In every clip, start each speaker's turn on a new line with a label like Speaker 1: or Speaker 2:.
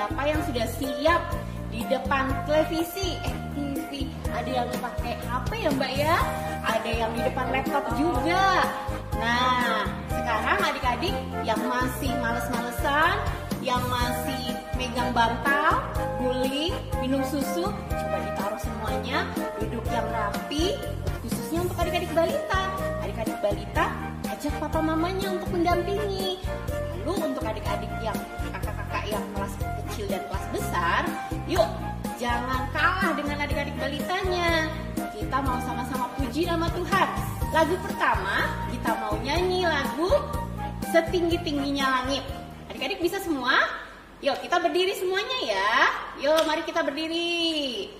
Speaker 1: siapa yang sudah siap di depan televisi, TV. Ada yang pakai HP ya Mbak ya, ada yang di depan laptop juga. Nah, sekarang adik-adik yang masih males-malesan, yang masih megang bantal, guling, minum susu, coba ditaruh semuanya, duduk yang rapi, khususnya untuk adik-adik balita. Adik-adik balita, ajak papa mamanya untuk mendampingi. Lalu untuk adik-adik yang kakak-kakak yang kelas kecil dan kelas besar, yuk jangan kalah dengan adik-adik balitanya. Kita mau sama-sama puji nama Tuhan. Lagu pertama, kita mau nyanyi lagu Setinggi-tingginya Langit. Adik-adik bisa semua? Yuk kita berdiri semuanya ya. Yuk mari kita berdiri.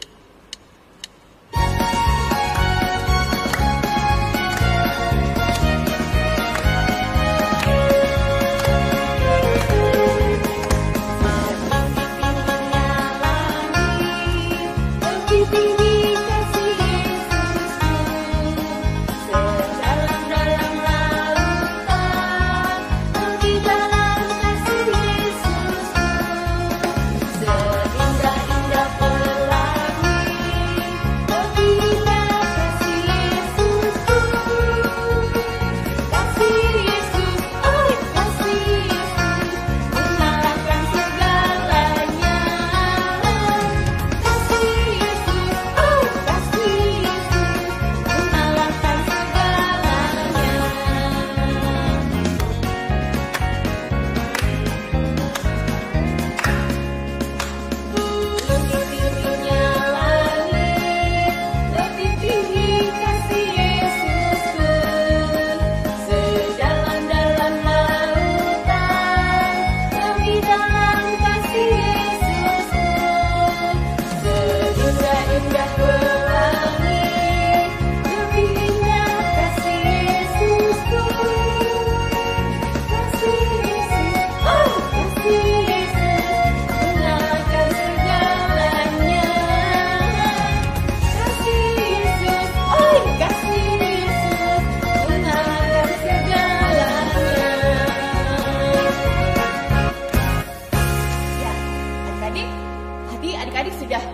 Speaker 1: Adik-adik sudah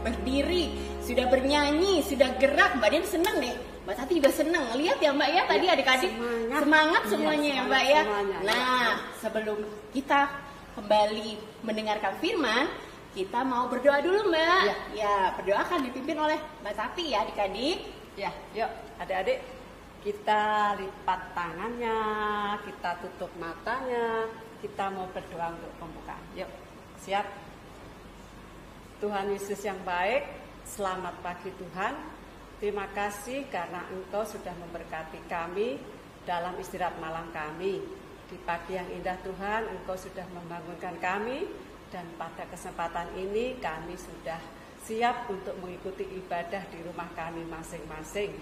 Speaker 1: berdiri, sudah bernyanyi, sudah gerak. Mbak Dian senang deh, Mbak Tati juga senang. Lihat ya Mbak ya, tadi adik-adik semangat semuanya ya Mbak ya. Nah, sebelum kita kembali mendengarkan firman, kita mau berdoa dulu Mbak. Ya, berdoa akan dipimpin oleh Mbak Tati ya adik-adik.
Speaker 2: Ya, yuk adik-adik kita lipat tangannya, kita tutup matanya, kita mau berdoa untuk pembukaan. Yuk, siap? Tuhan Yesus yang baik, selamat pagi Tuhan. Terima kasih karena Engkau sudah memberkati kami dalam istirahat malam kami. Di pagi yang indah Tuhan, Engkau sudah membangunkan kami. Dan pada kesempatan ini kami sudah siap untuk mengikuti ibadah di rumah kami masing-masing.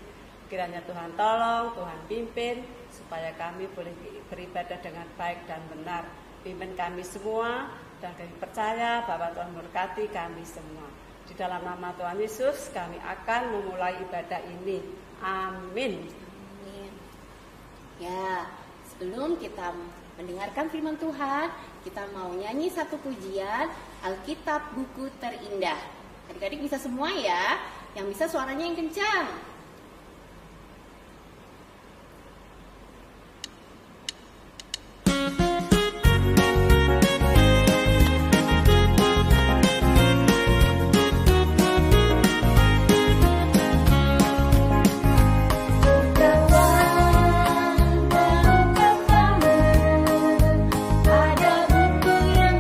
Speaker 2: Kiranya Tuhan tolong, Tuhan pimpin, supaya kami boleh beribadah dengan baik dan benar. Pimpin kami semua, dan kami percaya bahwa Tuhan memberkati kami semua. Di dalam nama Tuhan Yesus kami akan memulai ibadah ini. Amin.
Speaker 1: Amin. Ya, sebelum kita mendengarkan firman Tuhan, kita mau nyanyi satu pujian Alkitab Buku Terindah. Adik-adik bisa semua ya, yang bisa suaranya yang kencang.
Speaker 3: Buku yang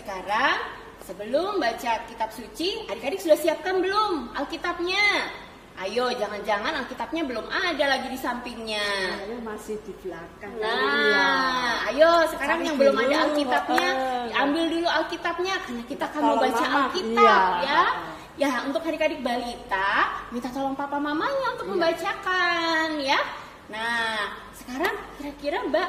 Speaker 1: sekarang sebelum baca kitab suci, adik-adik sudah siapkan belum Alkitabnya? Ayo, jangan-jangan Alkitabnya belum ada lagi di sampingnya.
Speaker 2: Saya masih di belakang.
Speaker 1: Nah, ayo sekarang yang belum ada Alkitabnya, ambil dulu Alkitabnya karena kita akan mau baca Alkitab ya. Ya, untuk adik-adik balita, minta tolong papa mamanya untuk membacakan ya. Nah, sekarang kira-kira Mbak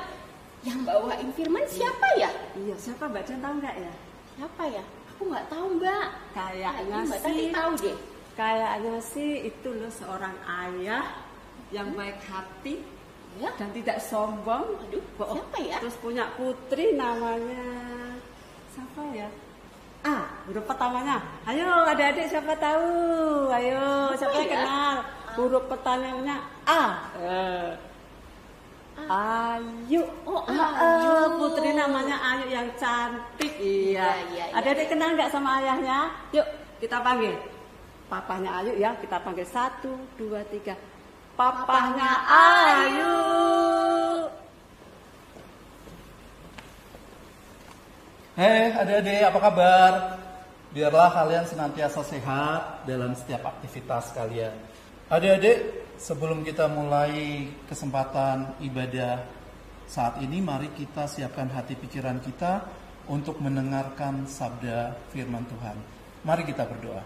Speaker 1: yang bawain firman siapa ya?
Speaker 2: Iya, siapa Mbak Jan tahu nggak ya?
Speaker 1: Siapa ya? Aku nggak tahu Mbak.
Speaker 2: Kayaknya
Speaker 1: Mbak Tati tahu deh.
Speaker 2: Kayaknya sih itu loh seorang ayah yang baik hati
Speaker 1: Ya.
Speaker 2: dan tidak sombong.
Speaker 1: Aduh, siapa ya?
Speaker 2: Terus punya putri namanya siapa ya? Huruf pertamanya. Ayo adik-adik siapa tahu? Ayo, siapa yang kenal? Huruf pertamanya A. Ayu.
Speaker 1: Oh, Ayu.
Speaker 2: Putri namanya Ayu yang cantik. Iya. Adik-adik kenal nggak sama ayahnya? Yuk, kita panggil. Papanya Ayu ya, kita panggil 1, 2, 3. Papanya Ayu.
Speaker 3: Hei adik-adik, apa kabar? Biarlah kalian senantiasa sehat dalam setiap aktivitas kalian. Adik-adik, sebelum kita mulai kesempatan ibadah saat ini, mari kita siapkan hati pikiran kita untuk mendengarkan sabda firman Tuhan. Mari kita berdoa.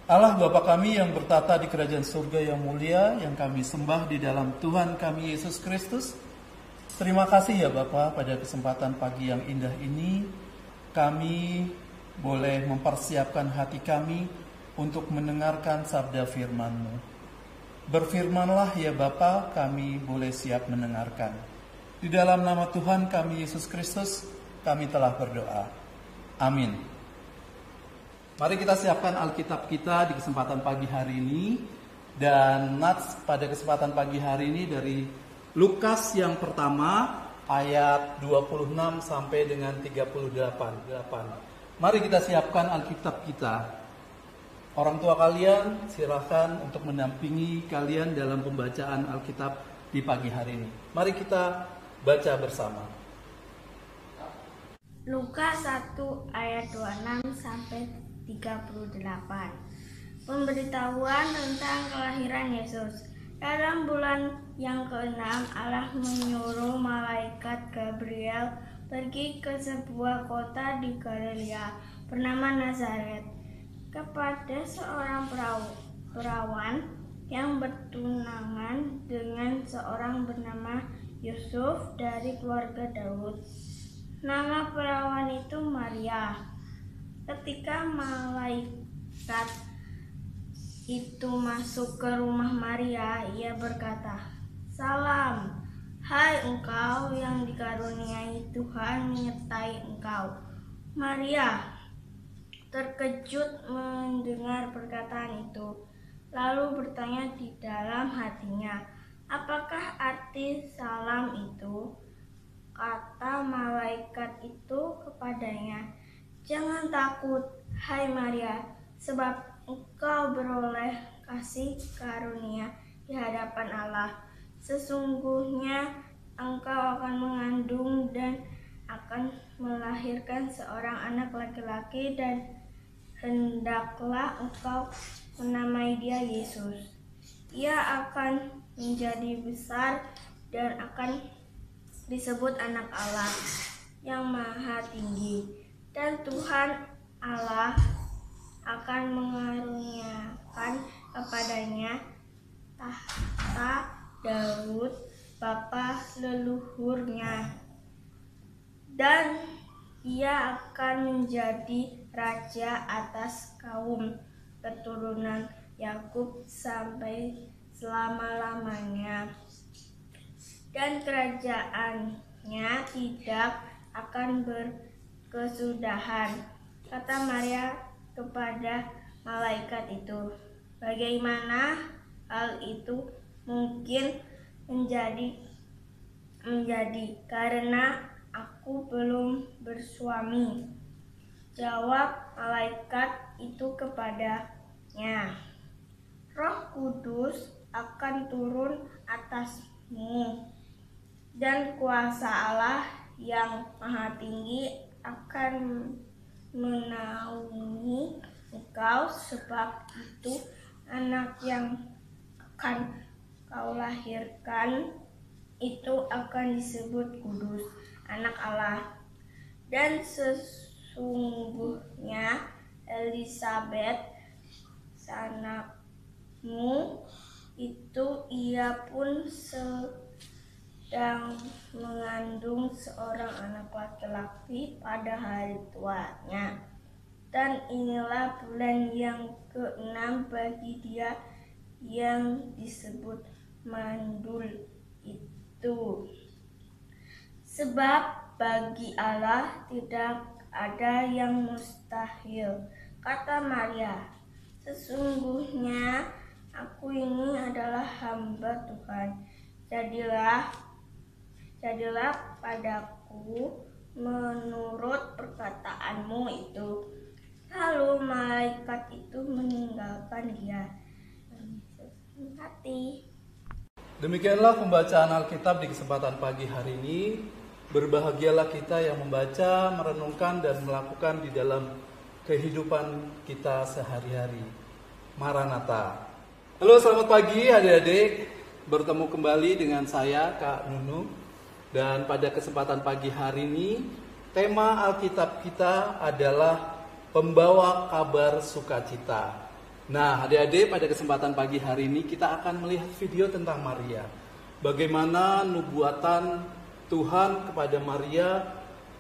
Speaker 3: Allah Bapa kami yang bertata di kerajaan surga yang mulia, yang kami sembah di dalam Tuhan kami Yesus Kristus. Terima kasih ya Bapa, pada kesempatan pagi yang indah ini kami boleh mempersiapkan hati kami untuk mendengarkan sabda firman-Mu. Berfirmanlah ya Bapa, kami boleh siap mendengarkan. Di dalam nama Tuhan kami Yesus Kristus, kami telah berdoa. Amin. Mari kita siapkan Alkitab kita di kesempatan pagi hari ini. Dan nats pada kesempatan pagi hari ini dari Lukas yang pertama ayat 26 sampai dengan 38. Mari kita siapkan Alkitab kita. Orang tua kalian silakan untuk mendampingi kalian dalam pembacaan Alkitab di pagi hari ini. Mari kita baca bersama.
Speaker 4: Lukas 1 ayat 26 sampai 38. Pemberitahuan tentang kelahiran Yesus. Dalam bulan yang ke-6, Allah menyuruh malaikat Gabriel pergi ke sebuah kota di Galilea bernama Nazaret kepada seorang perawan yang bertunangan dengan seorang bernama Yusuf dari keluarga Daud. Nama perawan itu Maria. Ketika malaikat itu masuk ke rumah Maria, ia berkata, "Salam, hai engkau yang dikaruniai Tuhan menyertai engkau." Maria terkejut mendengar perkataan itu, lalu bertanya di dalam hatinya, "Apakah arti salam itu?" Kata malaikat itu kepadanya, "Jangan takut, hai Maria, sebab engkau beroleh kasih karunia di hadapan Allah. Sesungguhnya engkau akan mengandung dan akan melahirkan seorang anak laki-laki dan hendaklah engkau menamai dia Yesus. Ia akan menjadi besar dan akan disebut anak Allah yang maha tinggi. Dan Tuhan Allah akan mengaruniakan kepadanya tahta Daud bapa leluhurnya, dan ia akan menjadi raja atas kaum keturunan Yakub sampai selama-lamanya, dan kerajaannya tidak akan berkesudahan." Kata Maria kepada malaikat itu, "Bagaimana hal itu mungkin menjadi karena aku belum bersuami?" Jawab malaikat itu kepadanya, "Roh Kudus akan turun atasmu, dan kuasa Allah yang Maha Tinggi akan menaungi engkau, sebab itu anak yang akan kau lahirkan itu akan disebut kudus, anak Allah. Dan sesungguhnya Elisabet, sanakmu itu, ia pun sedang mengandung seorang anak laki-laki pada hari tuanya. Dan inilah bulan yang ke-6 bagi dia yang disebut mandul itu. Sebab bagi Allah tidak ada yang mustahil. Kata Maria, sesungguhnya aku ini adalah hamba Tuhan. Jadilah padaku menurut perkataanmu itu. Lalu malaikat itu meninggalkan dia. Hati.
Speaker 3: Demikianlah pembacaan Alkitab di kesempatan pagi hari ini. Berbahagialah kita yang membaca, merenungkan, dan melakukan di dalam kehidupan kita sehari-hari. Maranatha. Halo, selamat pagi adik-adik. Bertemu kembali dengan saya, Kak Nunu. Dan pada kesempatan pagi hari ini, tema Alkitab kita adalah pembawa kabar sukacita. Nah, adik-adik, pada kesempatan pagi hari ini kita akan melihat video tentang Maria. Bagaimana nubuatan Tuhan kepada Maria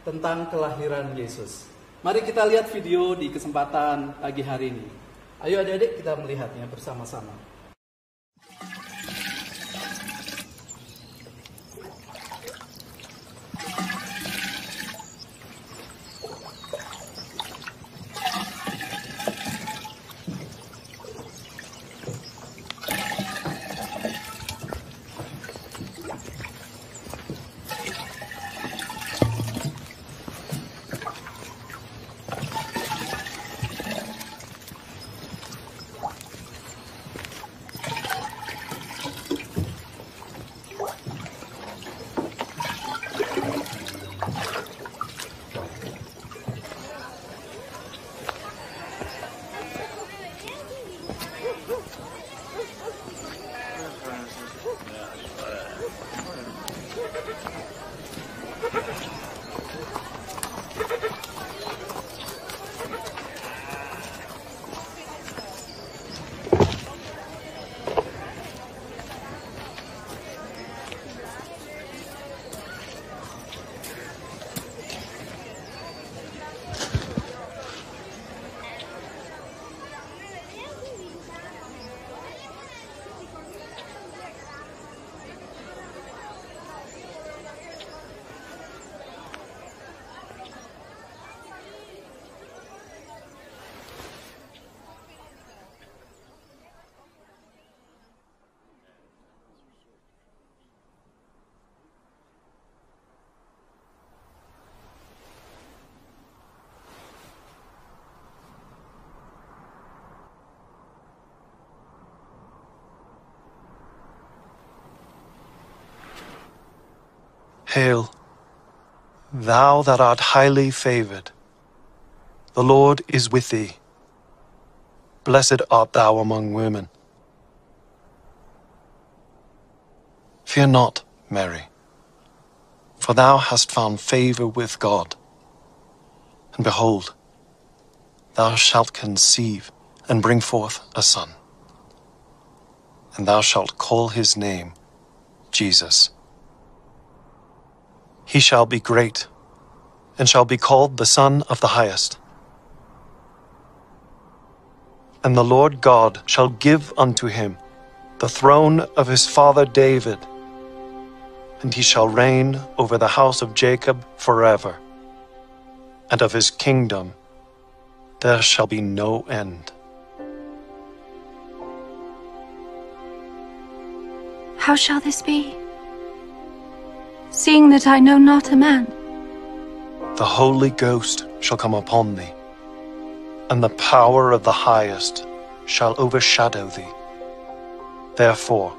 Speaker 3: tentang kelahiran Yesus. Mari kita lihat video di kesempatan pagi hari ini. Ayo adik-adik, kita melihatnya bersama-sama.
Speaker 5: Hail, thou that art highly favoured. The Lord is with thee. Blessed art thou among women. Fear not, Mary, for thou hast found favour with God. And behold, thou shalt conceive and bring forth a son, and thou shalt call his name Jesus. He shall be great, and shall be called the Son of the Highest. And the Lord God shall give unto him the throne of his father David, and he shall reign over the house of Jacob forever, and of his kingdom there shall be no end.
Speaker 6: How shall this be, seeing that I know not a man?
Speaker 5: The Holy Ghost shall come upon thee, and the power of the Highest shall overshadow thee. Therefore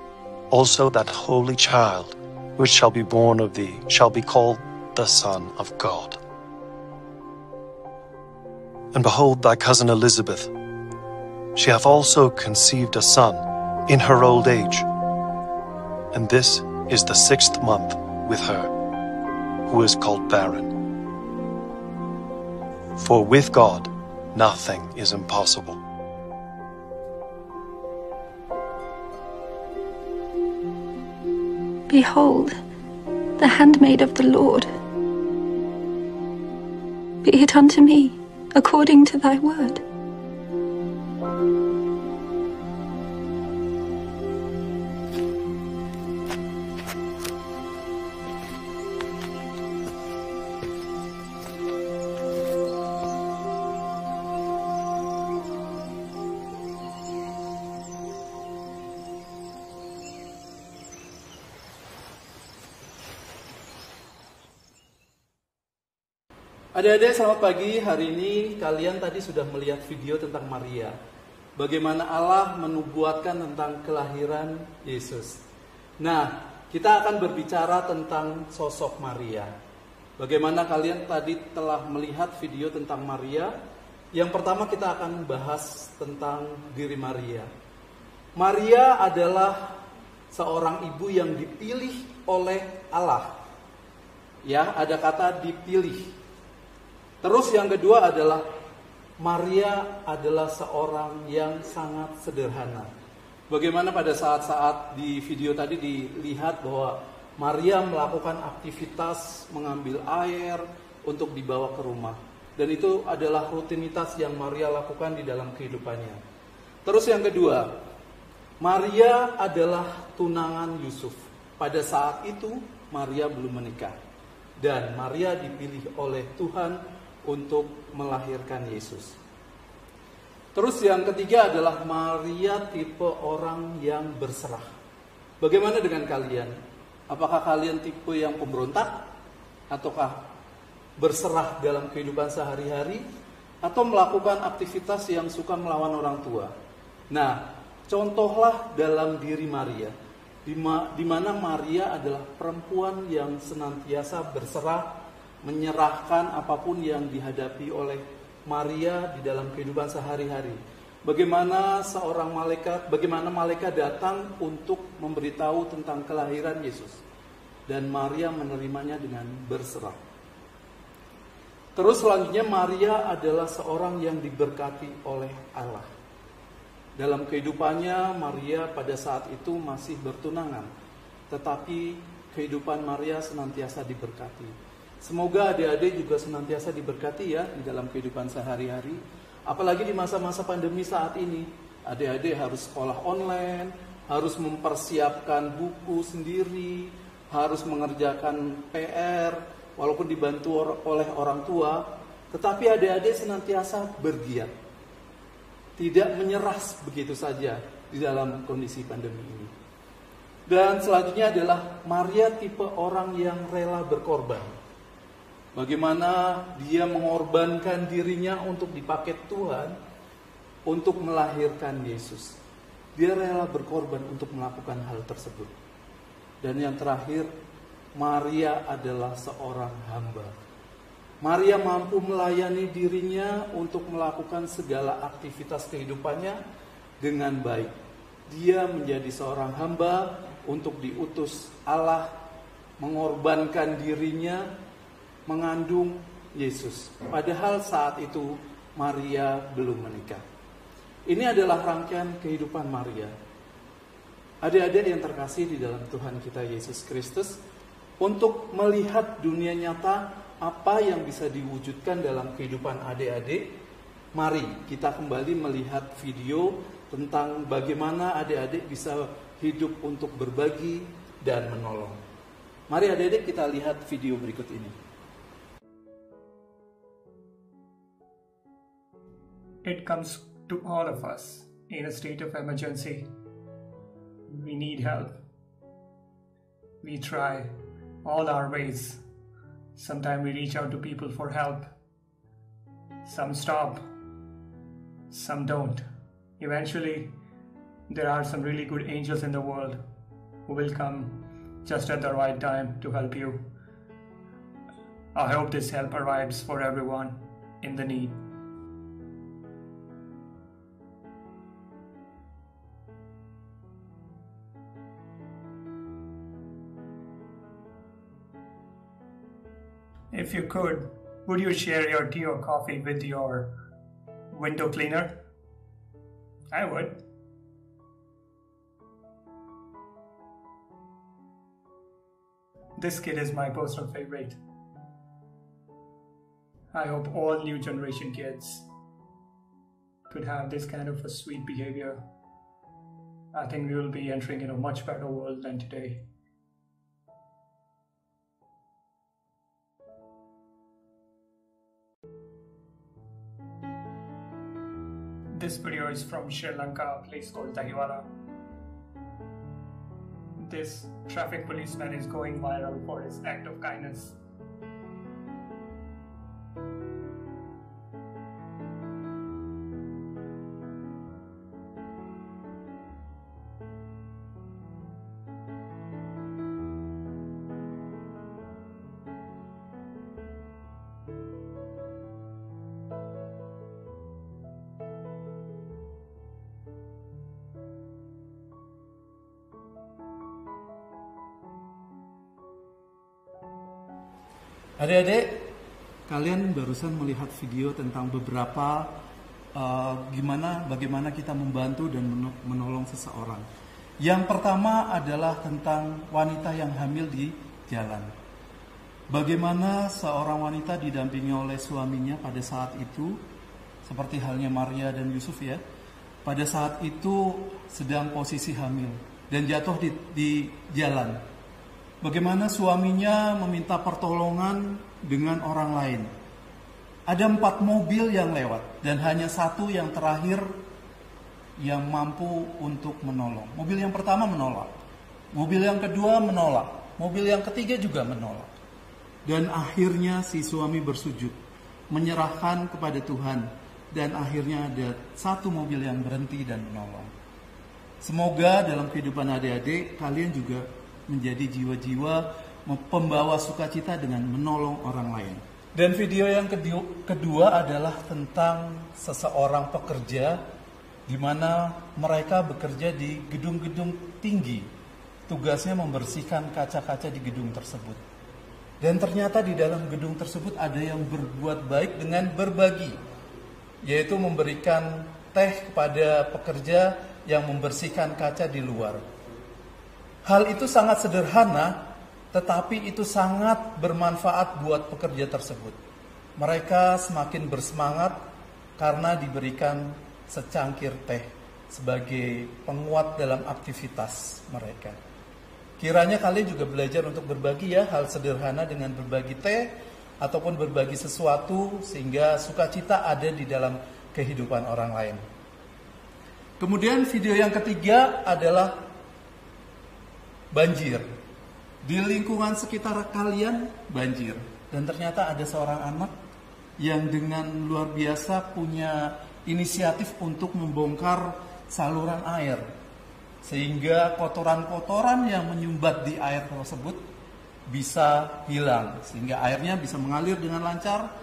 Speaker 5: also that holy child which shall be born of thee shall be called the Son of God. And behold, thy cousin Elizabeth, she hath also conceived a son in her old age, and this is the 6th month with her, who is called barren. For with God nothing is impossible.
Speaker 6: Behold, the handmaid of the Lord. Be it unto me according to thy word.
Speaker 3: Adik-adik, selamat pagi. Hari ini kalian tadi sudah melihat video tentang Maria. Bagaimana Allah menubuatkan tentang kelahiran Yesus. Nah, kita akan berbicara tentang sosok Maria. Bagaimana kalian tadi telah melihat video tentang Maria? Yang pertama kita akan bahas tentang diri Maria. Maria adalah seorang ibu yang dipilih oleh Allah. Ya, ada kata dipilih. Terus yang kedua adalah Maria adalah seorang yang sangat sederhana. Bagaimana pada saat-saat di video tadi dilihat bahwa Maria melakukan aktivitas mengambil air untuk dibawa ke rumah. Dan itu adalah rutinitas yang Maria lakukan di dalam kehidupannya. Terus yang kedua, Maria adalah tunangan Yusuf. Pada saat itu Maria belum menikah. Dan Maria dipilih oleh Tuhan untuk melahirkan Yesus. Terus yang ketiga adalah Maria tipe orang yang berserah. Bagaimana dengan kalian? Apakah kalian tipe yang pemberontak? Ataukah berserah dalam kehidupan sehari-hari? Atau melakukan aktivitas yang suka melawan orang tua? Nah, contohlah dalam diri Maria. Di mana Maria adalah perempuan yang senantiasa berserah, menyerahkan apapun yang dihadapi oleh Maria di dalam kehidupan sehari-hari. Bagaimana malaikat datang untuk memberitahu tentang kelahiran Yesus. Dan Maria menerimanya dengan berserah. Terus selanjutnya Maria adalah seorang yang diberkati oleh Allah. Dalam kehidupannya Maria pada saat itu masih bertunangan. Tetapi kehidupan Maria senantiasa diberkati. Semoga adik-adik juga senantiasa diberkati ya di dalam kehidupan sehari-hari. Apalagi di masa-masa pandemi saat ini. Adik-adik harus sekolah online, harus mempersiapkan buku sendiri, harus mengerjakan PR, walaupun dibantu oleh orang tua. Tetapi adik-adik senantiasa bergiat. Tidak menyerah begitu saja di dalam kondisi pandemi ini. Dan selanjutnya adalah Maria tipe orang yang rela berkorban. Bagaimana dia mengorbankan dirinya untuk dipakai Tuhan untuk melahirkan Yesus. Dia rela berkorban untuk melakukan hal tersebut. Dan yang terakhir, Maria adalah seorang hamba. Maria mampu melayani dirinya untuk melakukan segala aktivitas kehidupannya dengan baik. Dia menjadi seorang hamba untuk diutus Allah, mengorbankan dirinya, mengandung Yesus. Padahal saat itu Maria belum menikah. Ini adalah rangkaian kehidupan Maria. Adik-adik yang terkasih di dalam Tuhan kita Yesus Kristus, untuk melihat dunia nyata apa yang bisa diwujudkan dalam kehidupan adik-adik, mari kita kembali melihat video tentang bagaimana adik-adik bisa hidup untuk berbagi dan menolong. Mari adik-adik kita lihat video berikut ini.
Speaker 7: It comes to all of us in a state of emergency. We need help. We try all our ways. Sometimes we reach out to people for help. Some stop, some don't. Eventually, there are some really good angels in the world who will come just at the right time to help you. I hope this help arrives for everyone in the need. If you could, would you share your tea or coffee with your window cleaner? I would. This kid is my personal favorite. I hope all new generation kids could have this kind of a sweet behavior. I think we will be entering in a much better world than today. This video is from Sri Lanka, a place called Dahiwala. This traffic policeman is going viral for his act of kindness.
Speaker 3: Adik-adik, kalian barusan melihat video tentang beberapa bagaimana kita membantu dan menolong seseorang. Yang pertama adalah tentang wanita yang hamil di jalan. Bagaimana seorang wanita didampingi oleh suaminya pada saat itu, seperti halnya Maria dan Yusuf ya, pada saat itu sedang posisi hamil dan jatuh di jalan. Bagaimana suaminya meminta pertolongan dengan orang lain. Ada 4 mobil yang lewat dan hanya 1 yang terakhir yang mampu untuk menolong. Mobil yang pertama menolak, mobil yang kedua menolak, mobil yang ketiga juga menolak. Dan akhirnya si suami bersujud, menyerahkan kepada Tuhan, dan akhirnya ada 1 mobil yang berhenti dan menolong. Semoga dalam kehidupan adik-adik kalian juga menjadi jiwa-jiwa pembawa sukacita dengan menolong orang lain. Dan video yang kedua adalah tentang seseorang pekerja di mana mereka bekerja di gedung-gedung tinggi. Tugasnya membersihkan kaca-kaca di gedung tersebut. Dan ternyata di dalam gedung tersebut ada yang berbuat baik dengan berbagi, yaitu memberikan teh kepada pekerja yang membersihkan kaca di luar. Hal itu sangat sederhana, tetapi itu sangat bermanfaat buat pekerja tersebut. Mereka semakin bersemangat karena diberikan secangkir teh sebagai penguat dalam aktivitas mereka. Kiranya kalian juga belajar untuk berbagi ya, hal sederhana dengan berbagi teh ataupun berbagi sesuatu sehingga sukacita ada di dalam kehidupan orang lain. Kemudian video yang ketiga adalah banjir. Di lingkungan sekitar kalian banjir. Dan ternyata ada seorang anak yang dengan luar biasa punya inisiatif untuk membongkar saluran air. Sehingga kotoran-kotoran yang menyumbat di air tersebut bisa hilang. Sehingga airnya bisa mengalir dengan lancar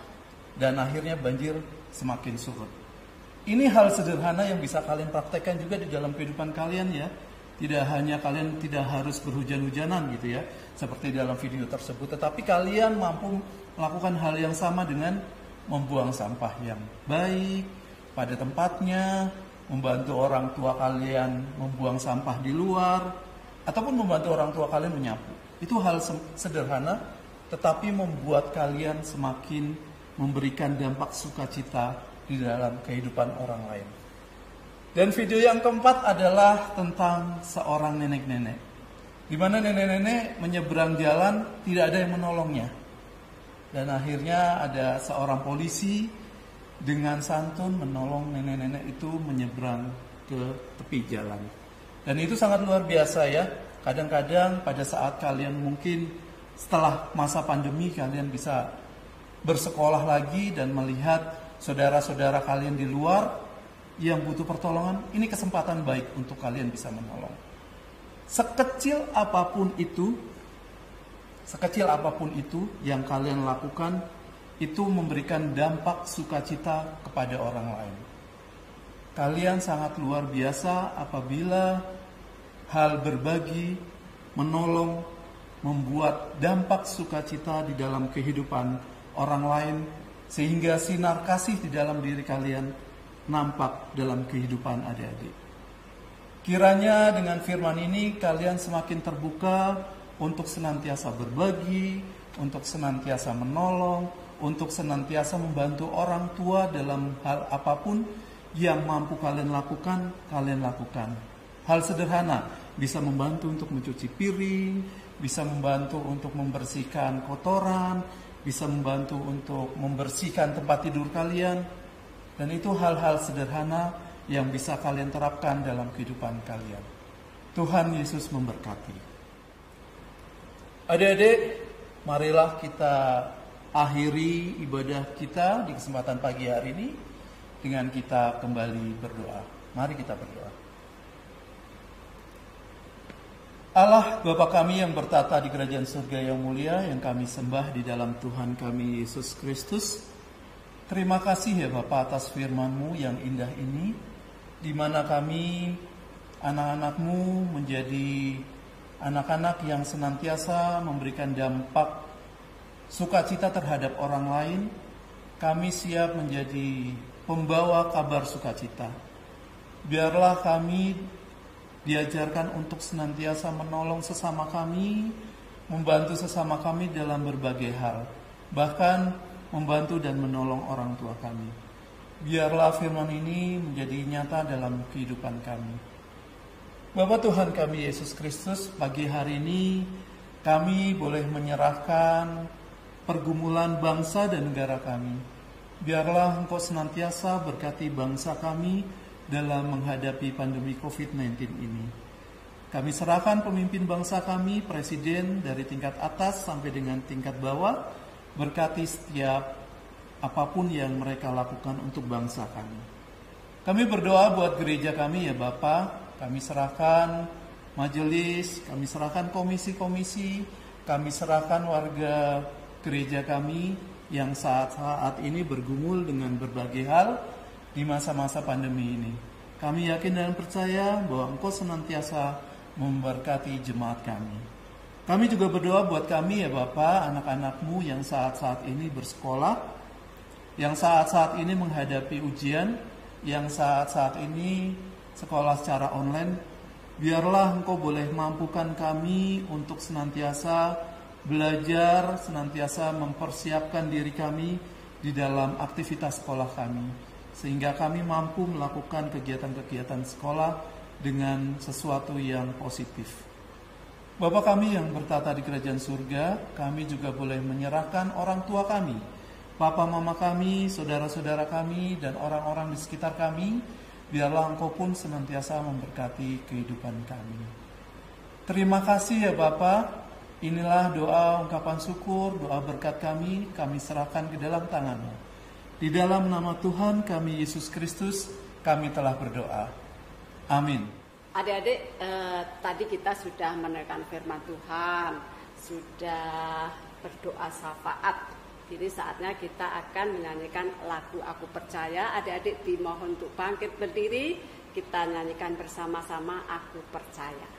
Speaker 3: dan akhirnya banjir semakin surut. Ini hal sederhana yang bisa kalian praktekkan juga di dalam kehidupan kalian ya. Tidak hanya kalian tidak harus berhujan-hujanan gitu ya, seperti dalam video tersebut, tetapi kalian mampu melakukan hal yang sama dengan membuang sampah yang baik pada tempatnya, membantu orang tua kalian membuang sampah di luar, ataupun membantu orang tua kalian menyapu. Itu hal sederhana, tetapi membuat kalian semakin memberikan dampak sukacita di dalam kehidupan orang lain. Dan video yang keempat adalah tentang seorang nenek-nenek. Di mana nenek-nenek menyeberang jalan, tidak ada yang menolongnya. Dan akhirnya ada seorang polisi dengan santun menolong nenek-nenek itu menyeberang ke tepi jalan. Dan itu sangat luar biasa ya. Kadang-kadang pada saat kalian mungkin setelah masa pandemi kalian bisa bersekolah lagi dan melihat saudara-saudara kalian di luar yang butuh pertolongan, ini kesempatan baik untuk kalian bisa menolong. Sekecil apapun itu, sekecil apapun itu yang kalian lakukan, itu memberikan dampak sukacita kepada orang lain. Kalian sangat luar biasa apabila hal berbagi, menolong, membuat dampak sukacita di dalam kehidupan orang lain, sehingga sinar kasih di dalam diri kalian nampak dalam kehidupan adik-adik. Kiranya dengan firman ini kalian semakin terbuka untuk senantiasa berbagi, untuk senantiasa menolong, untuk senantiasa membantu orang tua dalam hal apapun yang mampu kalian lakukan, kalian lakukan. Hal sederhana, bisa membantu untuk mencuci piring, bisa membantu untuk membersihkan kotoran, bisa membantu untuk membersihkan tempat tidur kalian. Dan itu hal-hal sederhana yang bisa kalian terapkan dalam kehidupan kalian. Tuhan Yesus memberkati. Adik-adik, marilah kita akhiri ibadah kita di kesempatan pagi hari ini dengan kita kembali berdoa. Mari kita berdoa. Allah Bapa kami yang bertata di kerajaan surga yang mulia, yang kami sembah di dalam Tuhan kami Yesus Kristus. Terima kasih ya Bapa atas firman-Mu yang indah ini, di mana kami anak-anak-Mu menjadi anak-anak yang senantiasa memberikan dampak sukacita terhadap orang lain. Kami siap menjadi pembawa kabar sukacita. Biarlah kami diajarkan untuk senantiasa menolong sesama kami, membantu sesama kami dalam berbagai hal, bahkan membantu dan menolong orang tua kami. Biarlah firman ini menjadi nyata dalam kehidupan kami. Bapa Tuhan kami Yesus Kristus, pagi hari ini kami boleh menyerahkan pergumulan bangsa dan negara kami. Biarlah Engkau senantiasa berkati bangsa kami dalam menghadapi pandemi COVID-19 ini. Kami serahkan pemimpin bangsa kami, presiden dari tingkat atas sampai dengan tingkat bawah, berkati setiap apapun yang mereka lakukan untuk bangsa kami. Kami berdoa buat gereja kami ya Bapa, kami serahkan majelis, kami serahkan komisi-komisi, kami serahkan warga gereja kami yang saat-saat ini bergumul dengan berbagai hal di masa-masa pandemi ini. Kami yakin dan percaya bahwa Engkau senantiasa memberkati jemaat kami. Kami juga berdoa buat kami ya Bapa, anak-anak-Mu yang saat-saat ini bersekolah, yang saat-saat ini menghadapi ujian, yang saat-saat ini sekolah secara online. Biarlah Engkau boleh mampukan kami untuk senantiasa belajar, senantiasa mempersiapkan diri kami di dalam aktivitas sekolah kami, sehingga kami mampu melakukan kegiatan-kegiatan sekolah dengan sesuatu yang positif. Bapa kami yang bertata di kerajaan surga, kami juga boleh menyerahkan orang tua kami, papa mama kami, saudara-saudara kami, dan orang-orang di sekitar kami. Biarlah Engkau pun senantiasa memberkati kehidupan kami. Terima kasih ya Bapa. Inilah doa ungkapan syukur, doa berkat kami serahkan ke dalam tangan-Mu. Di dalam nama Tuhan kami Yesus Kristus, kami telah berdoa. Amin.
Speaker 2: Adik-adik, tadi kita sudah menekan firman Tuhan, sudah berdoa syafaat. Jadi saatnya kita akan menyanyikan lagu Aku Percaya. Adik-adik dimohon untuk bangkit berdiri, kita nyanyikan bersama-sama Aku Percaya.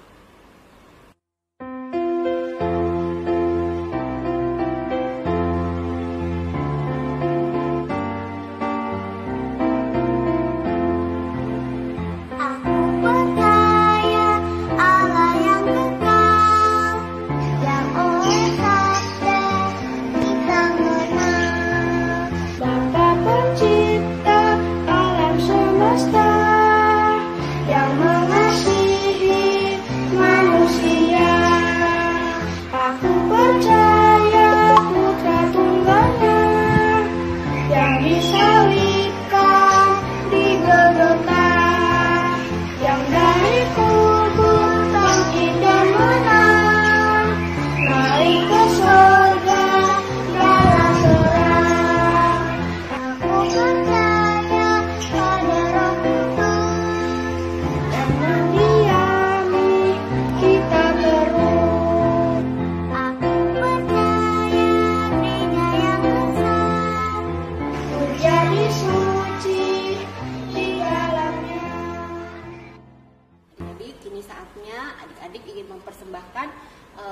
Speaker 4: Yang mengasihi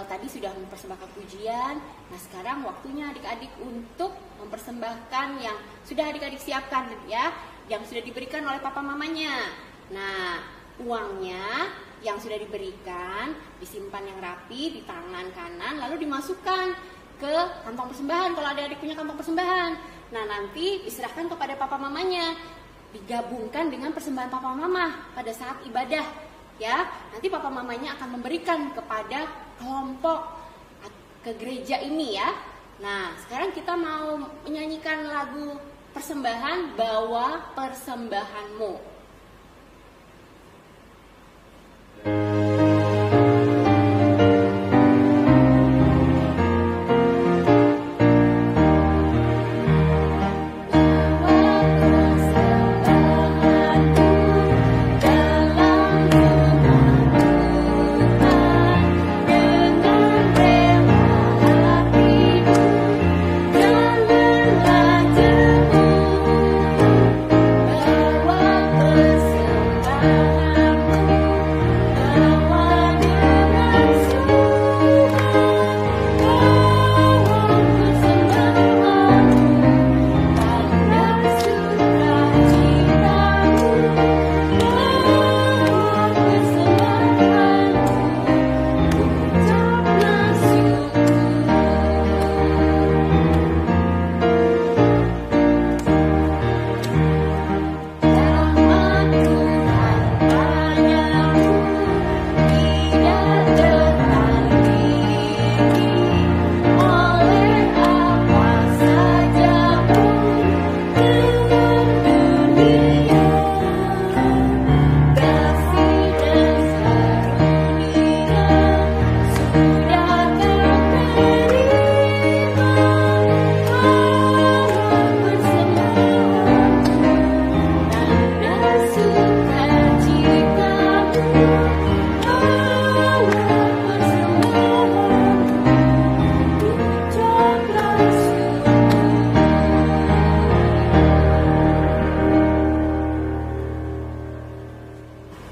Speaker 1: tadi sudah mempersembahkan pujian. Nah, sekarang waktunya adik-adik untuk mempersembahkan yang sudah adik-adik siapkan ya, yang sudah diberikan oleh papa mamanya. Nah, uangnya yang sudah diberikan disimpan yang rapi di tangan kanan, lalu dimasukkan ke kantong persembahan kalau adik-adik punya kantong persembahan. Nah, nanti diserahkan kepada papa mamanya, digabungkan dengan persembahan papa mama pada saat ibadah ya. Nanti papa mamanya akan memberikan kepada kelompok ke gereja ini ya. Nah, sekarang kita mau menyanyikan lagu persembahan, Bawa Persembahanmu.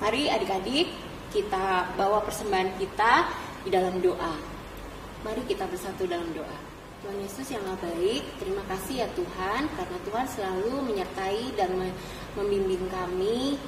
Speaker 1: Mari adik-adik kita bawa persembahan kita di dalam doa. Mari kita bersatu dalam doa. Tuhan Yesus yang Maha Baik, terima kasih ya Tuhan, karena Tuhan selalu menyertai dan membimbing kami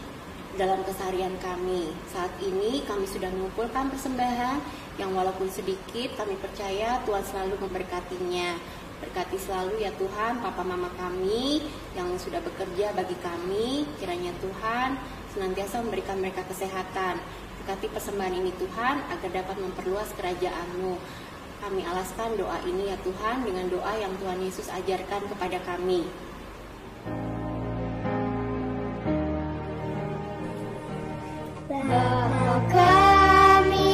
Speaker 1: dalam keseharian kami. Saat ini kami sudah mengumpulkan persembahan yang walaupun sedikit, kami percaya Tuhan selalu memberkatinya. Berkati selalu ya Tuhan papa mama kami yang sudah bekerja bagi kami. Kiranya Tuhan senantiasa memberikan mereka kesehatan. Berkati persembahan ini Tuhan agar dapat memperluas kerajaan-Mu. Kami alaskan doa ini ya Tuhan dengan doa yang Tuhan Yesus ajarkan kepada kami.
Speaker 8: Bapa kami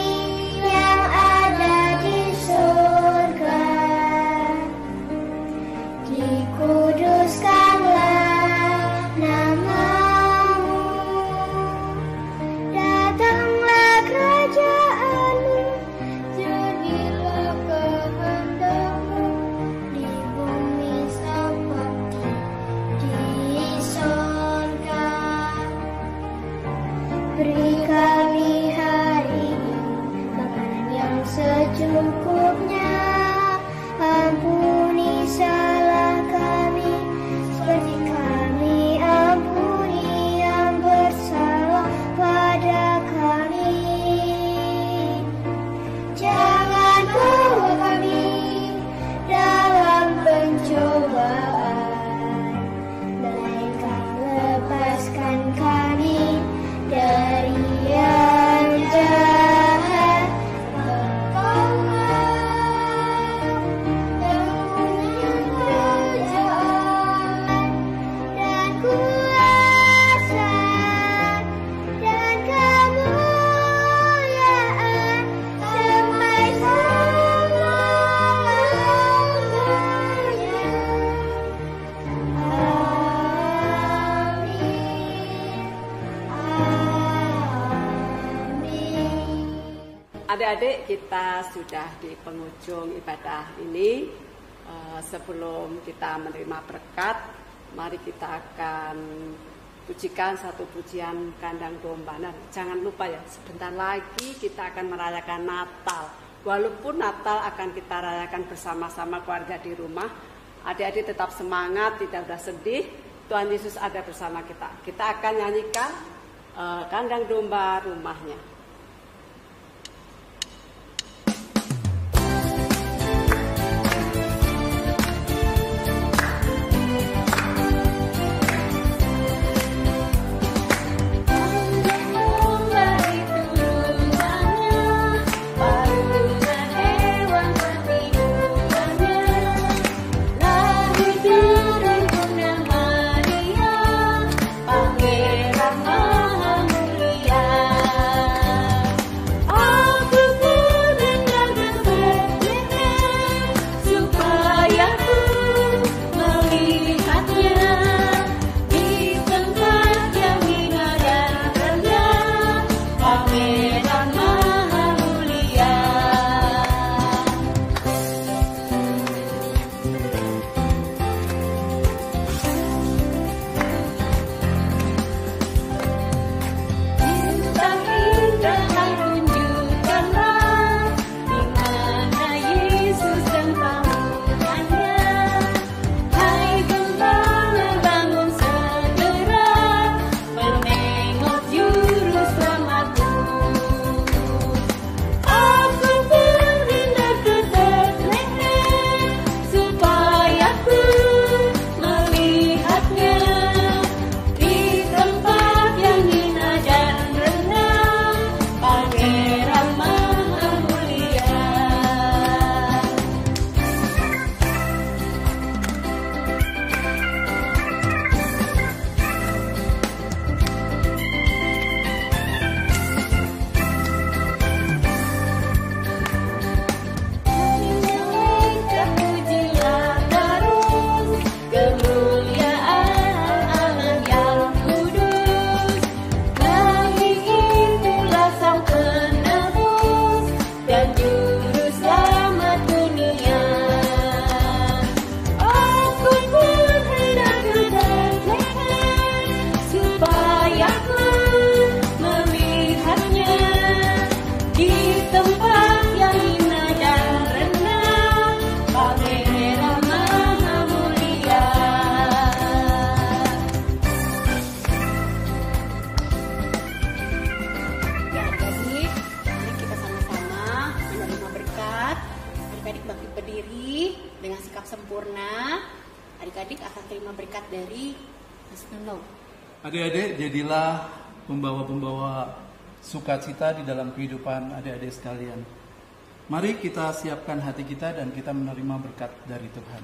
Speaker 8: yang ada di surga, dikuduskanlah nama-Mu, datanglah kerajaan-Mu, jadilah kehendak-Mu di bumi seperti di surga. Beri kami hari ini makanan yang secukupnya, ampuni salah kami seperti kami ampuni yang bersalah pada kami. Jangan bawa kami dalam pencobaan, melainkan lepaskan kami dari yang jahat. Engkau-Lah yang punya kerajaan dan kuasa dan kemuliaan sampai selama-lamanya.
Speaker 2: Adik-adik, kita sudah di penghujung ibadah ini. Sebelum kita menerima berkat, mari kita akan pujikan satu pujian kandang domba. Nah, jangan lupa ya, sebentar lagi kita akan merayakan Natal. Walaupun Natal akan kita rayakan bersama-sama keluarga di rumah, adik-adik tetap semangat, tidak usah sedih. Tuhan Yesus ada bersama kita. Kita akan nyanyikan kandang domba rumahnya.
Speaker 3: Adik-adik, jadilah pembawa-pembawa sukacita di dalam kehidupan adik-adik sekalian. Mari kita siapkan hati kita dan kita menerima berkat dari Tuhan.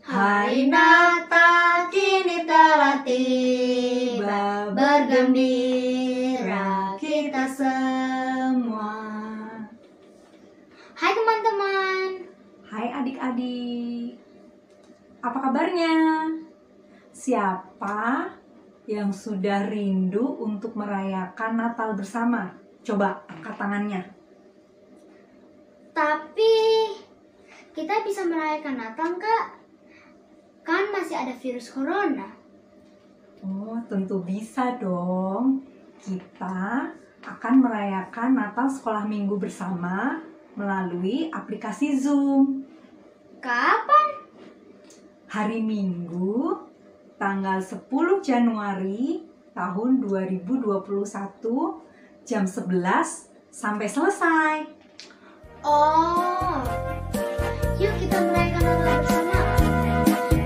Speaker 8: Hari Natal kini telah tiba, bergembira kita semua. Hai teman-teman.
Speaker 9: Hai adik-adik. Apa kabarnya? Siapa yang sudah rindu untuk merayakan Natal bersama? Coba angkat tangannya.
Speaker 8: Tapi kita bisa merayakan Natal nggak? Kan masih ada virus corona.
Speaker 9: Oh, tentu bisa dong. Kita akan merayakan Natal sekolah minggu bersama melalui aplikasi Zoom.
Speaker 8: Kapan?
Speaker 9: Hari Minggu, tanggal 10 Januari tahun 2021, jam 11 sampai selesai.
Speaker 8: Oh, yuk kita merayakan Natal bersama.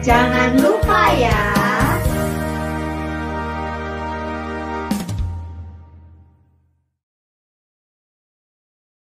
Speaker 9: Jangan lupa ya.